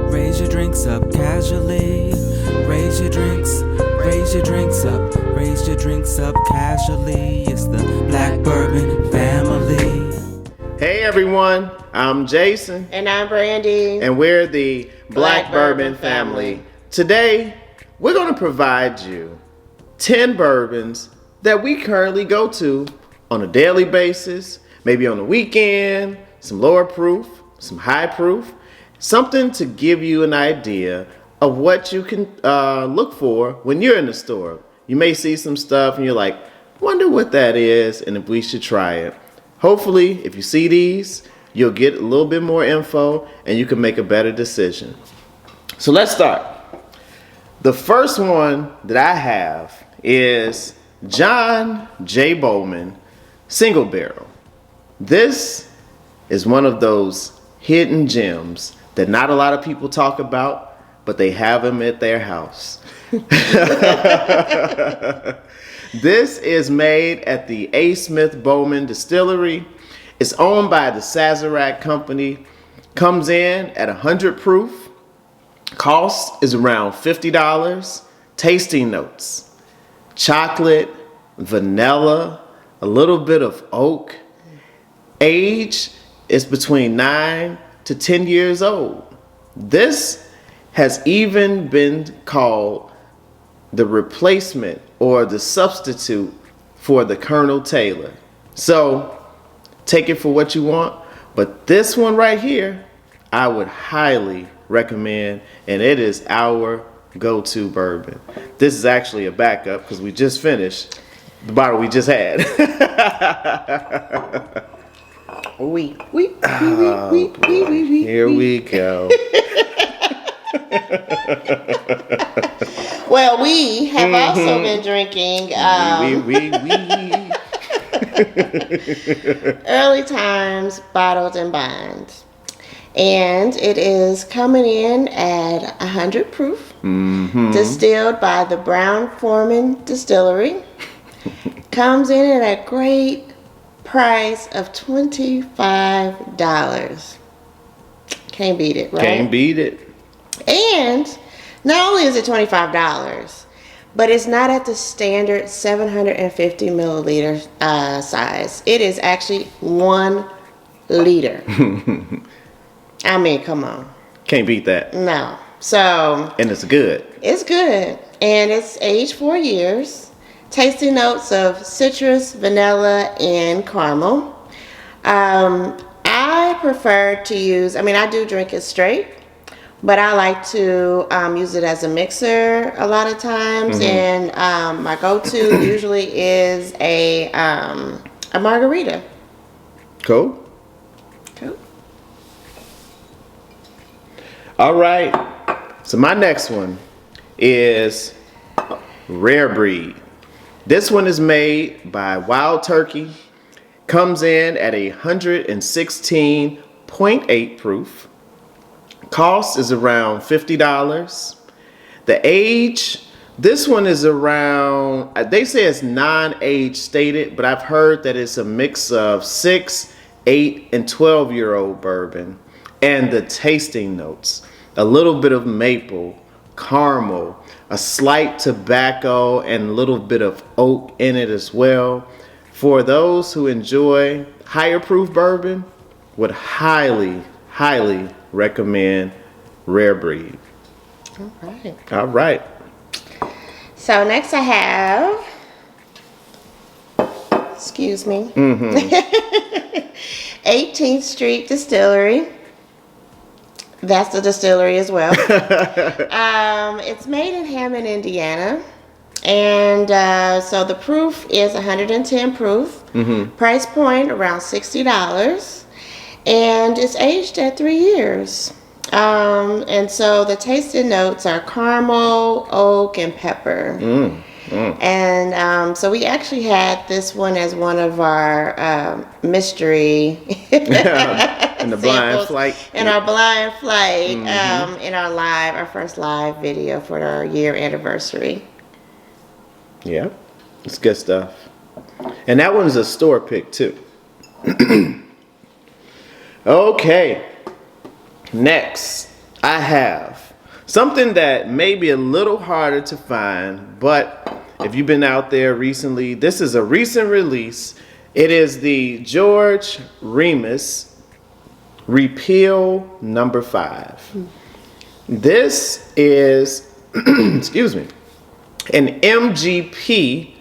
Raise your drinks up casually. Raise your drinks up. Raise your drinks up casually. It's the Black Bourbon family. Hey everyone, I'm Jason. And I'm Brandy. And we're the Black Bourbon family. Today, we're going to provide you 10 bourbons that we currently go to on a daily basis, maybe on the weekend, some lower proof, some high proof, something to give you an idea of what you can look for when you're in the store. You may see some stuff and you're like, wonder what that is and if we should try it. Hopefully, if you see these, you'll get a little bit more info and you can make a better decision. So let's start. The first one that I have is John J. Bowman Single Barrel. This is one of those hidden gems that not a lot of people talk about, but they have them at their house. This is made at the A. Smith Bowman Distillery. It's owned by the Sazerac Company. Comes in at 100 proof. Cost is around $50. Tasting notes: chocolate, vanilla, a little bit of oak. Age is between 9 to 10 years old. This has even been called the replacement or the substitute for the Colonel Taylor. So take it for what you want, but this one right here, I would highly recommend, and it is our go-to bourbon. This is actually a backup because we just finished the bottle we just had. Here we go. Well, we have also been drinking Early Times Bottled and Bond. And it is coming in at 100 proof, distilled by the Brown-Forman Distillery. Comes in at a great price of $25. Can't beat it, right? Can't beat it. And not only is it $25, but it's not at the standard 750 milliliter size. It is actually 1 liter. I mean, come on. Can't beat that. No. So. And it's good. It's good. And it's aged 4 years. Tasting notes of citrus, vanilla, and caramel. I prefer to use, I do drink it straight, but I like to use it as a mixer a lot of times. And my go-to usually is a margarita. Cool. All right. So my next one is Rare Breed. This one is made by Wild Turkey. Comes in at 116.8 proof. Cost is around $50. The age, this one is around, they say it's non-age stated, but I've heard that it's a mix of 6, 8, and 12-year-old bourbon. And the tasting notes: a little bit of maple, caramel, a slight tobacco, and a little bit of oak in it as well. For those who enjoy higher proof bourbon, would highly recommend Rare Breed. All right. So next I have, excuse me, 18th Street Distillery. That's the distillery as well. It's made in Hammond, Indiana. And so the proof is 110 proof. Price point around $60. And it's aged at 3 years. And so the tasting notes are caramel, oak, and pepper. And so we actually had this one as one of our mystery in the blind flight. In our blind flight, in our first live video for our year anniversary. Yeah, it's good stuff. And that one's a store pick too. Okay, next I have something that may be a little harder to find, but if you've been out there recently, this is a recent release. It is the George Remus Repeal number 5. This is, excuse me, an MGP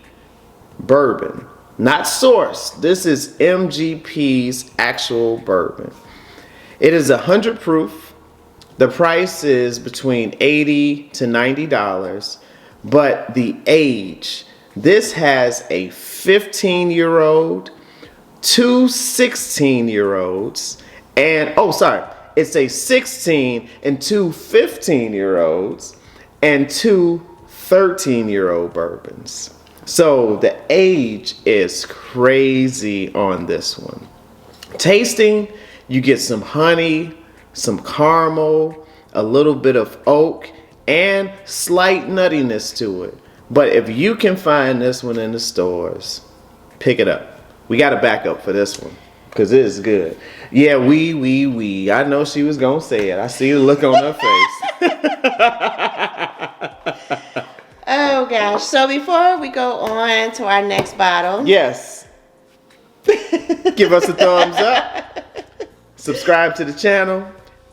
bourbon, not source. This is MGP's actual bourbon. It is 100 proof. The price is between $80 to $90, but the age, this has a 15-year-old, 2 16-year-olds, and it's a 16 and 2 15-year-olds and 2 13-year-old bourbons. So the age is crazy on this one. Tasting, you get some honey, some caramel, a little bit of oak, and slight nuttiness to it. But if you can find this one in the stores, pick it up. We got a backup for this one because it is good. Yeah, we. I know she was going to say it. I see the look on her face. Oh, gosh. So before we go on to our next bottle. Yes. Give us a thumbs up. Subscribe to the channel.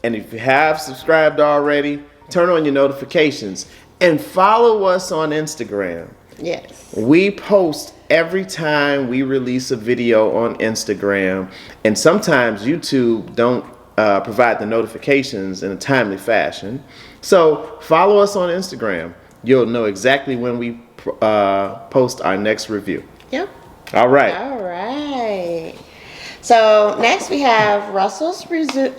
And if you have subscribed already, turn on your notifications and follow us on Instagram. Yes. We post every time we release a video on Instagram, and sometimes YouTube don't provide the notifications in a timely fashion. So follow us on Instagram. You'll know exactly when we post our next review. Yep. All right. All right. So next we have Russell's Reserve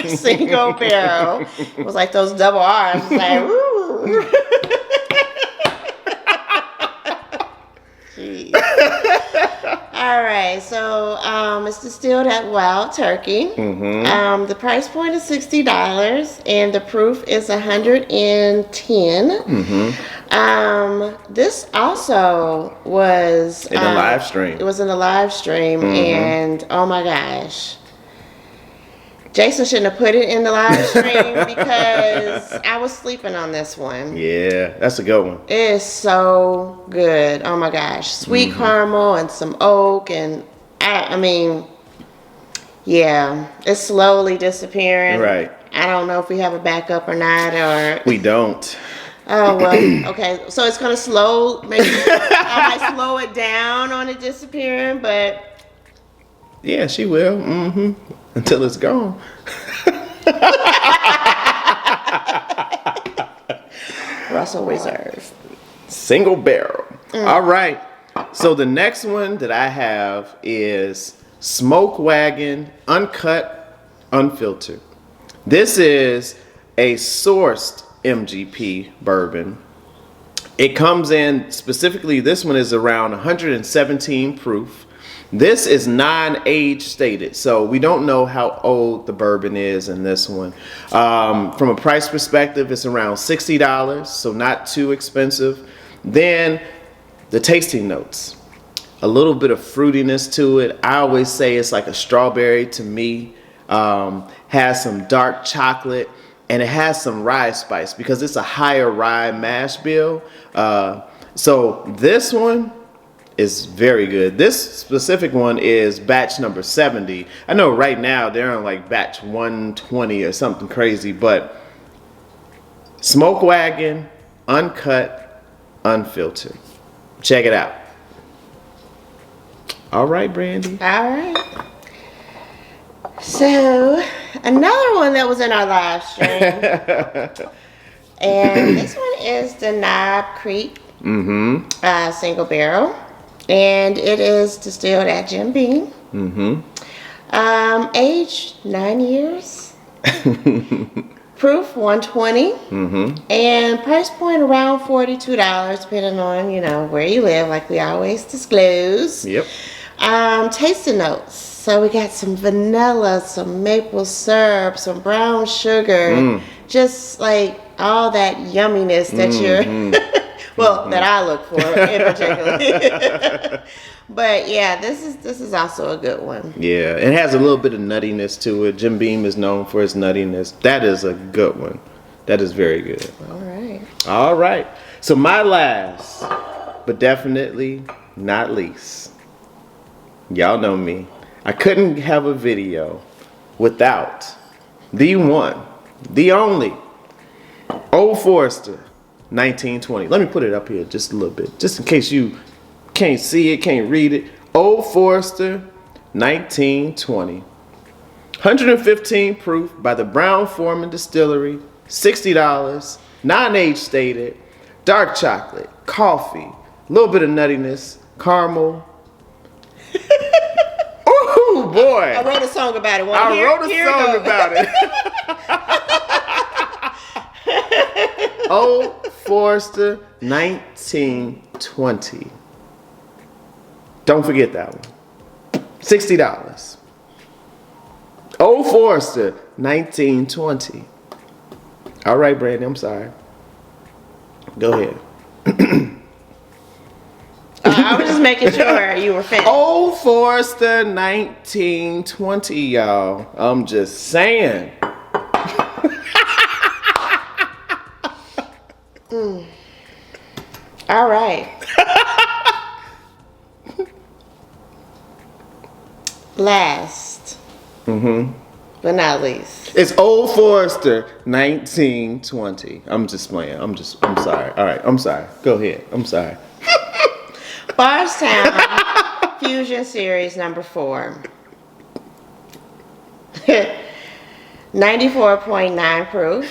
Single Barrel. It was like those double R's. Like, woo. Jeez. All right, so it's distilled at Wild Turkey. Mm-hmm. The price point is $60, and the proof is 110. Mm-hmm. This also was in the live stream. It was in the live stream, Mm-hmm. and oh my gosh. Jason shouldn't have put it in the live stream because I was sleeping on this one. Yeah, that's a good one. It is so good. Oh my gosh. Sweet caramel and some oak, and I mean, yeah, it's slowly disappearing. Right. I don't know if we have a backup or not, or We don't. oh well. Okay, so it's gonna maybe I might slow it down on it disappearing, but Yeah, she will. Mm-hmm. Until it's gone. Russell Reserve. Single barrel. All right. So the next one that I have is Smoke Wagon Uncut Unfiltered. This is a sourced MGP bourbon. It comes in specifically, this one is around 117 proof. This is non-age stated, so we don't know how old the bourbon is in this one. From a price perspective, it's around $60, so not too expensive. Then the tasting notes, a little bit of fruitiness to it. I always say it's like a strawberry to me. Has some dark chocolate, and it has some rye spice because it's a higher rye mash bill. So this one is very good. This specific one is batch number 70. I know right now they're on like batch 120 or something crazy, but Smoke Wagon, uncut, unfiltered. Check it out. All right, Brandy. All right. So another one that was in our live stream, and this one is the Knob Creek single barrel, and it is distilled at Jim Beam. Age 9 years. Proof 120. And price point around $42, depending on where you live, like we always disclose. Yep. Tasting notes. So we got some vanilla, some maple syrup, some brown sugar, just like all that yumminess that you're Well, that I look for in particular. But yeah, this is also a good one. Yeah, it has a little bit of nuttiness to it. Jim Beam is known for his nuttiness. That is a good one. That is very good. All right. All right. So my last, but definitely not least. Y'all know me. I couldn't have a video without the one, the only, Old Forester 1920. Let me put it up here just a little bit, just in case you can't see it, can't read it. Old Forester 1920. 115 proof by the Brown Forman Distillery. $60. Non-age stated. Dark chocolate, coffee, a little bit of nuttiness, caramel. Ooh, boy. I wrote a song about it. I wrote a song about it. Old Forester 1920. Don't forget that one. $60. Old Forester 1920. All right, Brandon, I'm sorry. Go ahead. I was just making sure you were finished. Old Forester 1920, y'all. I'm just saying. All right. Last, but not least. It's Old Forester 1920. I'm just playing. I'm sorry. All right, I'm sorry. Go ahead. I'm sorry. Bardstown Fusion Series number 4. 94.9 proof.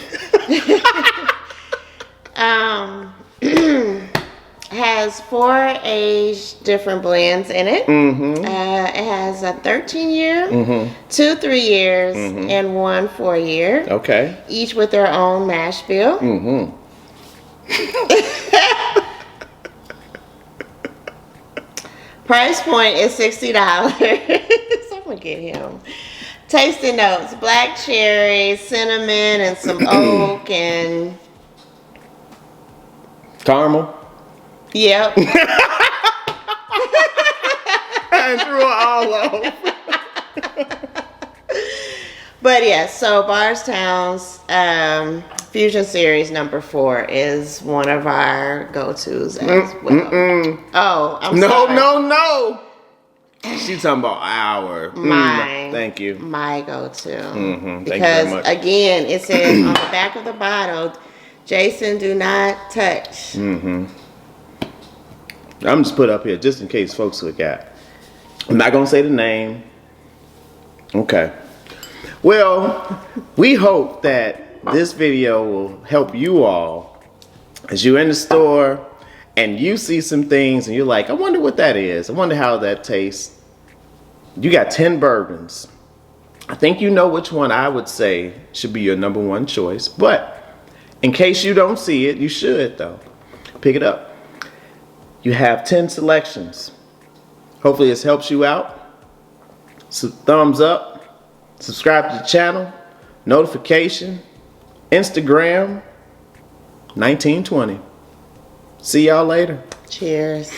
Has 4 aged different blends in it. It has a 13-year, 2 3-years, and 1 4-year. Okay. Each with their own mash bill. Price point is $60. I'm gonna get him. Tasting notes: black cherry, cinnamon, and some oak and Caramel. yep. And threw it all off. But yeah, so Bardstown's Fusion Series number 4 is one of our go-tos as well. Oh, I'm sorry. No. She's talking about our. Mine. Thank you. My go-to. Thank you Because very much. again, it says on the back of the bottle, Jason, do not touch. I'm just put up here just in case folks forgot. I'm not gonna say the name. Okay. Well, we hope that this video will help you all as you're in the store and you see some things and you're like, I wonder what that is. I wonder how that tastes. You got 10 bourbons. I think you know which one I would say should be your number 1 choice. But in case you don't see it, you should though. Pick it up. You have 10 selections. Hopefully this helps you out. So thumbs up. Subscribe to the channel. Notification. Instagram. 1920. See y'all later. Cheers.